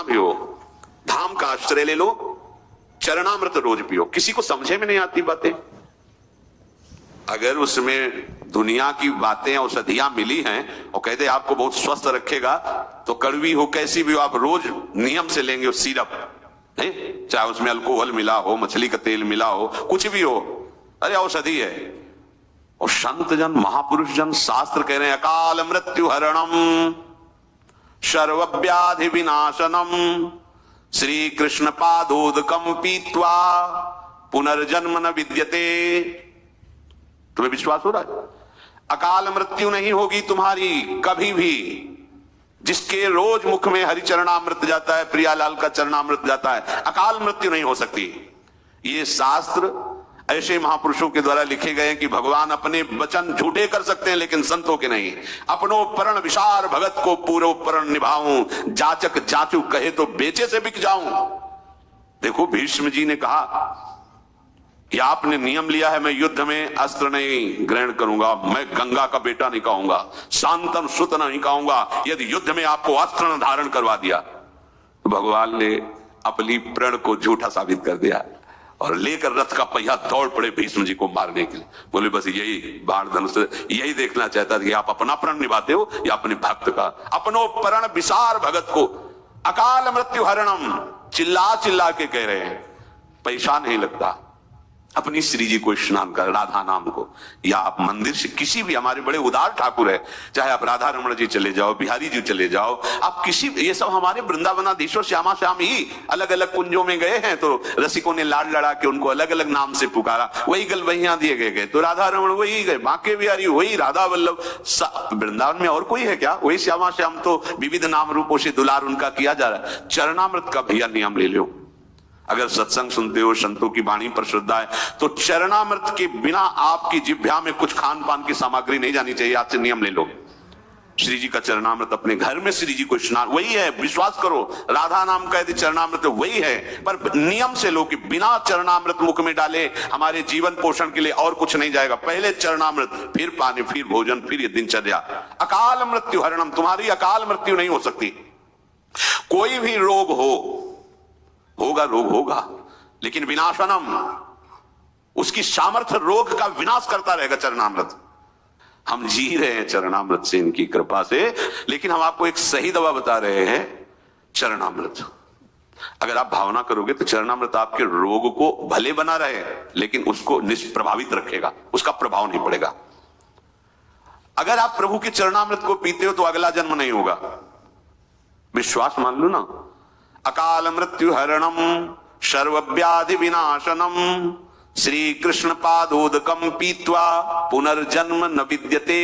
भी हो, धाम का आश्रय ले लो, चरणामृत रोज पियो। किसी को समझे में नहीं आती बातें। अगर उसमें दुनिया की बातें औषधियां मिली हैं और कहते आपको बहुत स्वस्थ रखेगा, तो कड़वी हो कैसी भी हो, आप रोज नियम से लेंगे उस सिरप, चाहे उसमें अल्कोहल मिला हो, मछली का तेल मिला हो, कुछ भी हो, अरे औषधि है। और संत जन, महापुरुष जन, शास्त्र कह रहे हैं अकाल मृत्यु हरणम सर्वव्याधि विनाशनम श्री कृष्ण पादोदकम पीत्वा पुनर्जन्म न विद्यते। तुम्हें विश्वास हो रहा है? अकाल मृत्यु नहीं होगी तुम्हारी कभी भी। जिसके रोज मुख में हरि चरणामृत जाता है, प्रियालाल का चरणामृत जाता है, अकाल मृत्यु नहीं हो सकती। ये शास्त्र ऐसे महापुरुषों के द्वारा लिखे गए हैं कि भगवान अपने वचन झूठे कर सकते हैं लेकिन संतों के नहीं। अपनो परण विशार भगत को पूरो परण निभाऊं, जाचक जाचू कहे तो बेचे से बिक जाऊं। देखो भीष्म जी ने कहा कि आपने नियम लिया है, मैं युद्ध में अस्त्र नहीं ग्रहण करूंगा, मैं गंगा का बेटा नहीं कहूंगा, शांतन सुत नहीं कहूंगा, यदि युद्ध में आपको अस्त्र न धारण करवा दिया। तो भगवान ने अपनी प्रण को झूठा साबित कर दिया और लेकर रथ का पहिया दौड़ पड़े भीष्म जी को मारने के लिए। बोले बस यही बाण धनुष, यही देखना चाहता था कि आप अपना प्रण निभाते हो या अपने भक्त का। अपनो प्रण विसार भगत को अकाल मृत्यु हरणम, चिल्ला चिल्ला के कह रहे हैं, पैसा नहीं लगता। अपनी श्री जी को स्नान कर, राधा नाम को, या आप मंदिर से किसी भी, हमारे बड़े उदार ठाकुर है, चाहे आप राधा रमण जी चले जाओ, बिहारी जी चले जाओ, आप किसी, ये सब हमारे वृंदावनाधीश्वर श्यामा श्याम ही अलग अलग कुंजों में गए हैं तो रसिकों ने लाड लड़ा के उनको अलग अलग नाम से पुकारा, वही गलबहियां दिए गए तो राधा रमण वही गए, बांके बिहारी वही, राधा वल्लभ। वृंदावन में और कोई है क्या? वही श्यामा श्याम, तो विविध नाम रूपों से दुलार उनका किया जा रहा है। चरणामृत का भैया नियम ले लो। अगर सत्संग सुनते हो, संतों की वाणी पर श्रद्धा है, तो चरणामृत के बिना आपकी जिह्वा में कुछ खान पान की सामग्री नहीं जानी चाहिए। आज से नियम ले लो। श्री जी का चरणामृत अपने घर में श्री जी को स्नान, वही है, विश्वास करो। राधा नाम का यदि चरणामृत वही है, पर नियम से लो कि बिना चरणामृत मुख में डाले हमारे जीवन पोषण के लिए और कुछ नहीं जाएगा। पहले चरणामृत, फिर पानी, फिर भोजन, फिर ये दिनचर्या। अकाल मृत्यु हरणम, तुम्हारी अकाल मृत्यु नहीं हो सकती। कोई भी रोग होगा, रोग होगा, लेकिन विनाशनम, उसकी सामर्थ्य रोग का विनाश करता रहेगा चरणामृत। हम जी रहे हैं चरणामृत से, इनकी कृपा से, लेकिन हम आपको एक सही दवा बता रहे हैं, चरणामृत। अगर आप भावना करोगे तो चरणामृत आपके रोग को भले बना रहे लेकिन उसको निष्प्रभावित रखेगा, उसका प्रभाव नहीं पड़ेगा। अगर आप प्रभु के चरणामृत को पीते हो तो अगला जन्म नहीं होगा, विश्वास मान लो ना। अकाल मृत्यु हरणम सर्वव्याधि विनाशनम श्री कृष्ण पादोदकम पीत्वा पुनर्जन्म न विद्यते।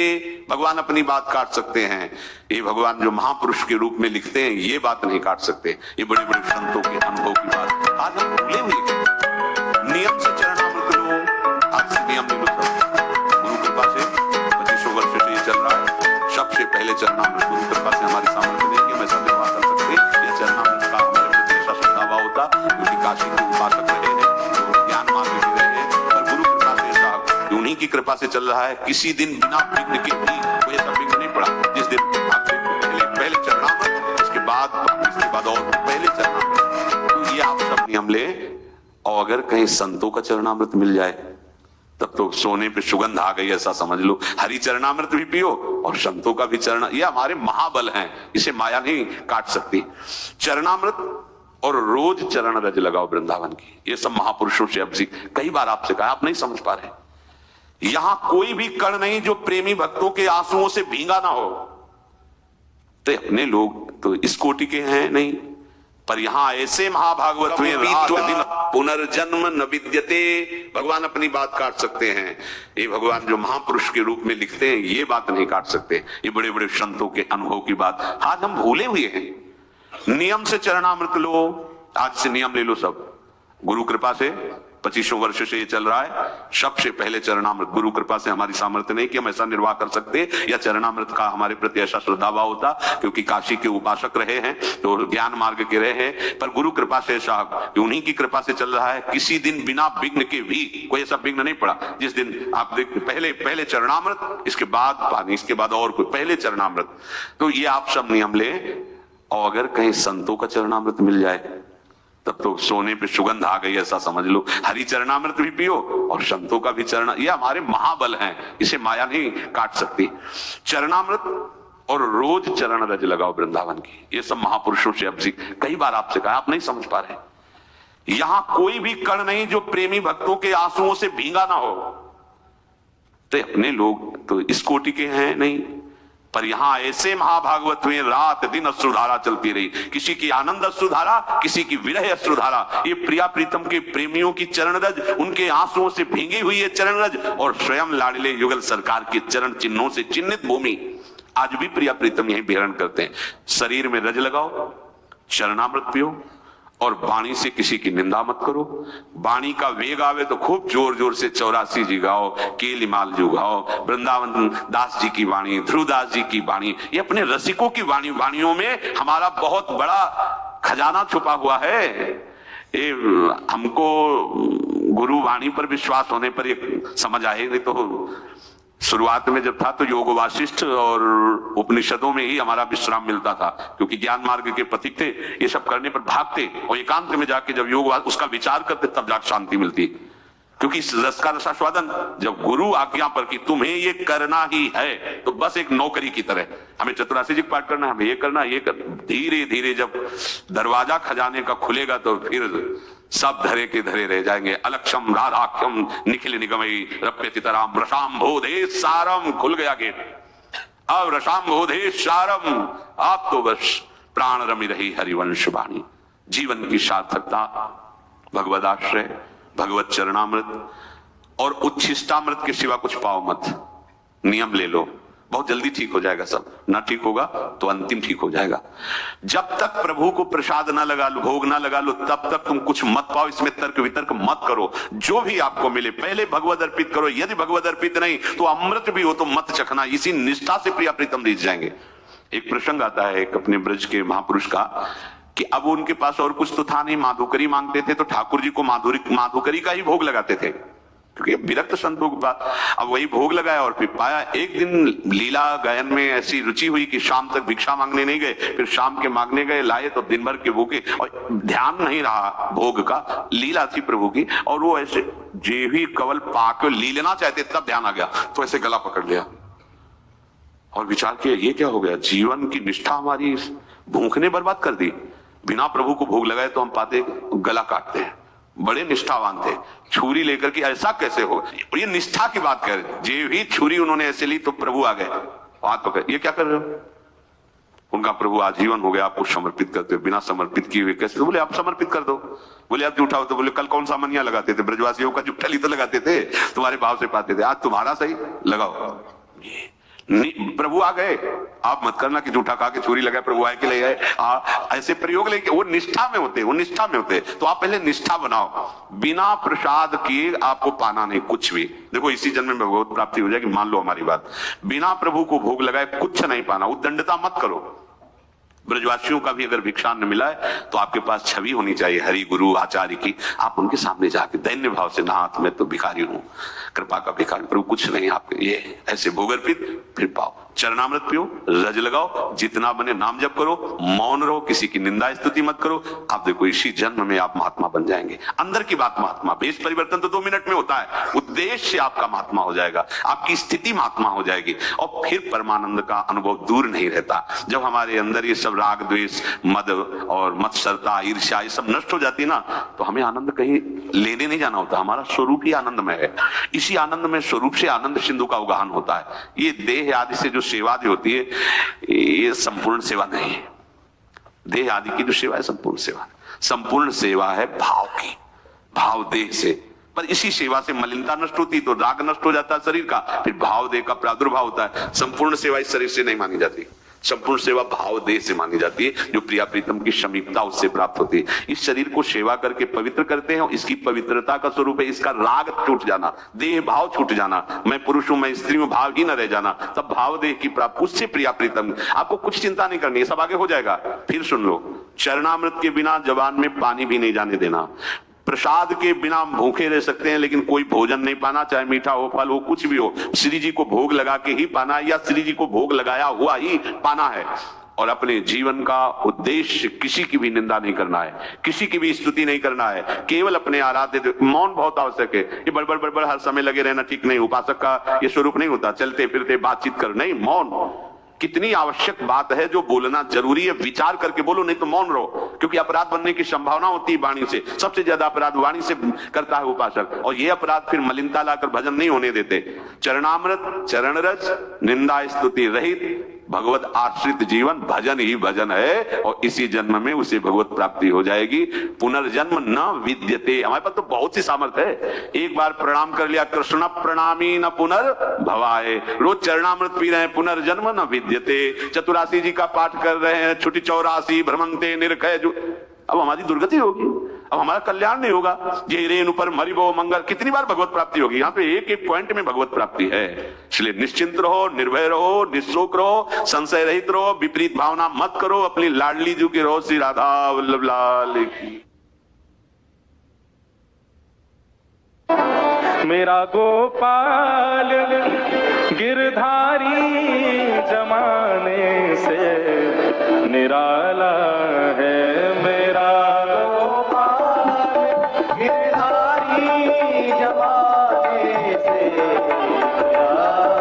भगवान अपनी बात काट सकते हैं, ये भगवान जो महापुरुष के रूप में लिखते हैं ये बात नहीं काट सकते। ये बड़े बड़े संतों के अनुभव की बात आज हम भूले हुए। नियम से चरणामृत लो, आज से नियम ले लो सब। गुरु कृपा से 2500 वर्ष से ये चल रहा है। सबसे पहले चरणामृत गुरु कृपा से हमारी सामर्थ्य नहीं कि हम ऐसा निर्वाह कर सकते, या चरणामृत का हमारे प्रति ऐसा श्रद्धावा होता, क्योंकि काशी के उपासक रहे हैं, तो ज्ञान मार्ग भी रहे हैं, पर गुरु कृपा से ऐसा उन्हीं की कृपा से चल रहा है। किसी दिन बिना विघ्न के भी कोई ऐसा विघ्न नहीं पड़ा। जिस दिन पहले चरणामृत, इसके बाद और पहले चरणामृत, तो ये आप सब नियम ले। और अगर कहीं संतों का चरणामृत मिल जाए तब तो सोने पे सुगंध आ गई ऐसा समझ लो। हरि चरणामृत भी पियो और संतों का भी चरण, ये हमारे महाबल हैं, इसे माया नहीं काट सकती। चरणामृत और रोज चरण रज लगाओ वृंदावन की, ये सब महापुरुषों से अब कई बार आपसे कहा, आप नहीं समझ पा रहे। यहां कोई भी कण नहीं जो प्रेमी भक्तों के आंसुओं से भींगा ना हो। तो अपने लोग तो इस कोटि के हैं नहीं, पर यहां ऐसे महाभागवत में रात दिन पुनर्जन्म न विद्यते। भगवान अपनी बात काट सकते हैं, ये भगवान जो महापुरुष के रूप में लिखते हैं ये बात नहीं काट सकते। ये बड़े बड़े संतों के अनुभव की बात आज हम भूले हुए हैं। नियम से चरणामृत लो, आज से नियम ले लो सब। गुरु कृपा से 2500 वर्ष से ये चल रहा है। सबसे पहले चरणामृत, गुरु कृपा से हमारी सामर्थ्य नहीं कि हम ऐसा निर्वाह कर सकते या चरणामृत का हमारे प्रति ऐसा श्रद्धाभाव होता, क्योंकि काशी के उपासक रहे हैं तो ज्ञान मार्ग के रहे हैं, पर गुरु कृपा से ऐसा उन्हीं की कृपा से चल रहा है। किसी दिन बिना विघ्न के भी कोई ऐसा विघ्न नहीं पड़ा। जिस दिन आप देखते पहले चरणामृत, इसके बाद पानी, इसके बाद और कोई, पहले चरणामृत। तो ये आप सब नियम ले और अगर कहीं संतों का चरणामृत मिल जाए तब तो सोने पे सुगंध आ गई ऐसा समझ लो। हरि चरणामृत भी पियो और संतों का भी चरण, ये हमारे महाबल हैं, इसे माया नहीं काट सकती। चरणामृत और रोज चरण रज लगाओ वृंदावन की, ये सब महापुरुषों से अब कई बार आपसे कहा, आप नहीं समझ पा रहे। यहां कोई भी कण नहीं जो प्रेमी भक्तों के आंसुओं से भींगा ना हो। तो अपने लोग तो इस कोटि के हैं नहीं, पर यहां ऐसे महाभागवत हुए रात दिन अश्रुधारा चलती रही, किसी की आनंद अश्रुधारा, किसी की विरह अश्रुधारा। ये प्रिया प्रीतम के प्रेमियों की चरण रज, उनके आंसुओं से भींगी हुई है चरण रज, और स्वयं लाडले युगल सरकार के चरण चिन्हों से चिन्हित भूमि। आज भी प्रिया प्रीतम यही विहरण करते हैं। शरीर में रज लगाओ, चरणामृत पियो और वाणी से किसी की निंदा मत करो। वाणी का वेग आवे तो खूब जोर जोर से 84 जी गाओ, केलिमाल जी गाओ, वृंदावन दास जी की वाणी, ध्रुवदास जी की वाणी, ये अपने रसिकों की वाणी। वाणियों में हमारा बहुत बड़ा खजाना छुपा हुआ है। ये हमको गुरु वाणी पर विश्वास होने पर ये समझ आए, नहीं तो शुरुआत में जब था तो योग वासिष्ठ और उपनिषदों में ही हमारा विश्राम मिलता था, क्योंकि ज्ञान मार्ग के पथिक थे, ये सब करने पर भागते और एकांत में जाके जब योग उसका विचार करते तब जाकर शांति मिलती। क्योंकि इस रस का रसास्वादन जब गुरु आज्ञा पर कि तुम्हें ये करना ही है, तो बस एक नौकरी की तरह हमें चतुरासी जी पाठ करना है, हमें ये करना, ये करना। धीरे धीरे जब दरवाजा खजाने का खुलेगा तो फिर सब धरे के धरे रह जाएंगे। अलक्षम राधाख्यम निखिल निगमई रप्यतितराम रसाम बोधे सारम, खुल गया गेट। अब रसाम बोधे सारम, आप तो बस प्राण रमी रही हरिवंश वाणी। जीवन की सार्थकता भगवद आश्रय, भगवत चरणामृत और उच्छिष्टामृत के सिवा कुछ पाओ मत। नियम ले लो, बहुत जल्दी ठीक हो जाएगा सब। ना ठीक होगा तो अंतिम ठीक हो जाएगा। जब तक प्रभु को प्रसाद ना लगा लो, भोग ना लगा लो, तब तक तुम कुछ मत पाओ। इसमें तर्क वितर्क मत करो। जो भी आपको मिले पहले भगवद अर्पित करो। यदि भगवद अर्पित नहीं तो अमृत भी हो तो मत चखना। इसी निष्ठा से प्रिया प्रीतम रीझ जाएंगे। एक प्रसंग आता है एक अपने ब्रज के महापुरुष का कि अब उनके पास और कुछ तो था नहीं, माधुकरी मांगते थे तो ठाकुर जी को माधुकरी का ही भोग लगाते थे, क्योंकि विरक्त संतों के पास। अब वही भोग लगाया और फिर पाया। एक दिन लीला गायन में ऐसी रुचि हुई कि शाम तक भिक्षा मांगने नहीं गए, फिर शाम के मांगने गए, लाए तो दिन भर के भूखे और ध्यान नहीं रहा भोग का। लीला थी प्रभु की और वो ऐसे जे भी कवल पाकर ली लेना चाहते तब ध्यान आ गया तो ऐसे गला पकड़ लिया और विचार किया ये क्या हो गया। जीवन की निष्ठा हमारी भूख ने बर्बाद कर दी। बिना प्रभु को भोग लगाए तो हम पाते गला काटते हैं। बड़े निष्ठावान थे, छुरी लेकर के ऐसा कैसे हो। ये निष्ठा की बात कर, जे भी छुरी उन्होंने ऐसे ली तो प्रभु आ गए, हाथ पकड़, ये क्या कर रहे हो। उनका प्रभु आजीवन हो गया, आपको समर्पित करते हो। बिना समर्पित किए हुए कैसे। तो बोले आप समर्पित कर दो। बोले आप जूठा हो तो बोले कल कौन सा मनिया लगाते थे, ब्रजवासियों का जूठा ली तो लगाते थे, तुम्हारे भाव से पाते थे, आज तुम्हारा सही लगाओ। प्रभु आ गए, आप मत करना कि जूठा खा के छुरी लगाए प्रभु आए कि ले गए। ऐसे प्रयोग लेके वो निष्ठा में होते, वो निष्ठा में होते। तो आप पहले निष्ठा बनाओ। बिना प्रसाद किए आपको पाना नहीं कुछ भी। देखो इसी जन्म में भगवत प्राप्ति हो जाएगी, मान लो हमारी बात। बिना प्रभु को भोग लगाए कुछ नहीं पाना। उद्दंडता मत करो। ब्रजवासियों का भी अगर भिक्षा न मिला है तो आपके पास छवि होनी चाहिए हरि गुरु आचार्य की। आप उनके सामने जाके दैन्य भाव से, नाथ मैं तो भिखारी हूं, कृपा का भिखारी, प्रभु कुछ नहीं आपके, ये ऐसे भोग अर्पित फिर पाओ। चरणामृत पियो, रज लगाओ, जितना बने नाम जप करो, मौन रहो, किसी की निंदा स्तुति मत करो। आप देखो इसी जन्म में आप महात्मा बन जाएंगे। अंदर की बात महात्मा, भेष परिवर्तन तो 2 मिनट में होता है। उद्देश्य आपका महात्मा हो जाएगा, आपकी स्थिति महात्मा हो जाएगी और फिर परमानंद का अनुभव दूर नहीं रहता। जब हमारे अंदर ये सब राग द्वेष मद और मत्सरता ईर्ष्या ये सब नष्ट हो जाती है ना, तो हमें आनंद कहीं लेने नहीं जाना होता। हमारा स्वरूप ही आनंद में है। इसी आनंद में स्वरूप से आनंद सिंधु का उगाहन होता है। ये देह आदि से जो सेवा जो होती है ये संपूर्ण सेवा नहीं है। देह आदि की जो सेवा है संपूर्ण सेवा, संपूर्ण सेवा है भाव की, भाव देह से। पर इसी सेवा से मलिनता नष्ट होती तो राग नष्ट हो जाता है शरीर का, फिर भाव देह का प्रादुर्भाव होता है। संपूर्ण सेवा इस शरीर से नहीं मानी जाती। संपूर्ण सेवा भाव देह से मानी जाती है, जो प्रिया प्रीतम की समीपता उससे प्राप्त होती है। इस शरीर को सेवा करके पवित्र करते हैं। इसकी पवित्रता का स्वरूप है इसका राग छूट जाना, देह भाव छूट जाना, मैं पुरुष हूं मैं स्त्री हूं भाव ही न रह जाना, तब भाव देह की प्राप्त, उससे प्रिया प्रीतम। आपको कुछ चिंता नहीं करनी, सब आगे हो जाएगा। फिर सुन लो, चरणामृत के बिना जबान में पानी भी नहीं जाने देना। प्रसाद के बिना भूखे रह सकते हैं लेकिन कोई भोजन नहीं पाना, चाहे मीठा हो फल हो कुछ भी हो। श्री जी को भोग लगा के ही पाना या श्री जी को भोग लगाया हुआ ही पाना है। और अपने जीवन का उद्देश्य किसी की भी निंदा नहीं करना है, किसी की भी स्तुति नहीं करना है, केवल अपने आराध्य। मौन बहुत आवश्यक है। ये बड़बड़ हर समय लगे रहना ठीक नहीं, उपासक का ये स्वरूप नहीं होता। चलते फिरते बातचीत कर, नहीं, मौन कितनी आवश्यक बात है जो बोलना जरूरी है। विचार करके बोलो, नहीं तो मौन रहो, क्योंकि अपराध बनने की संभावना होती है वाणी से। सबसे ज्यादा अपराध वाणी से करता है उपासक, और ये अपराध फिर मलिनता लाकर भजन नहीं होने देते। चरणामृत, चरण रज, निंदा स्तुति रहित भगवत आश्रित जीवन भजन ही भजन है, और इसी जन्म में उसे भगवत प्राप्ति हो जाएगी। पुनर्जन्म न विद्यते। हमारे पास तो बहुत सी सामर्थ्य है। एक बार प्रणाम कर लिया, कृष्ण प्रणामी न पुनर्भवाय। रोज चरणामृत पी रहे हैं, पुनर्जन्म न विद्यते। चतुरासी जी का पाठ कर रहे हैं, छुटी 84 भ्रमंते निर्खय। अब हमारी दुर्गति होगी, अब हमारा कल्याण नहीं होगा। ये रेणु पर मरिबो मंगल, कितनी बार भगवत प्राप्ति होगी। यहाँ पे एक एक पॉइंट में भगवत प्राप्ति है। इसलिए निश्चिंत रहो, निर्भय रहो, निशोक रहो, संशय रहित रहो, विपरीत भावना मत करो। अपनी लाडली जू की रहो, श्री राधा वल्लभ लाल की। मेरा गोपाल गिरधारी जमाने से निराला है। मेरा गोपाल गिरधारी जमाने से निराला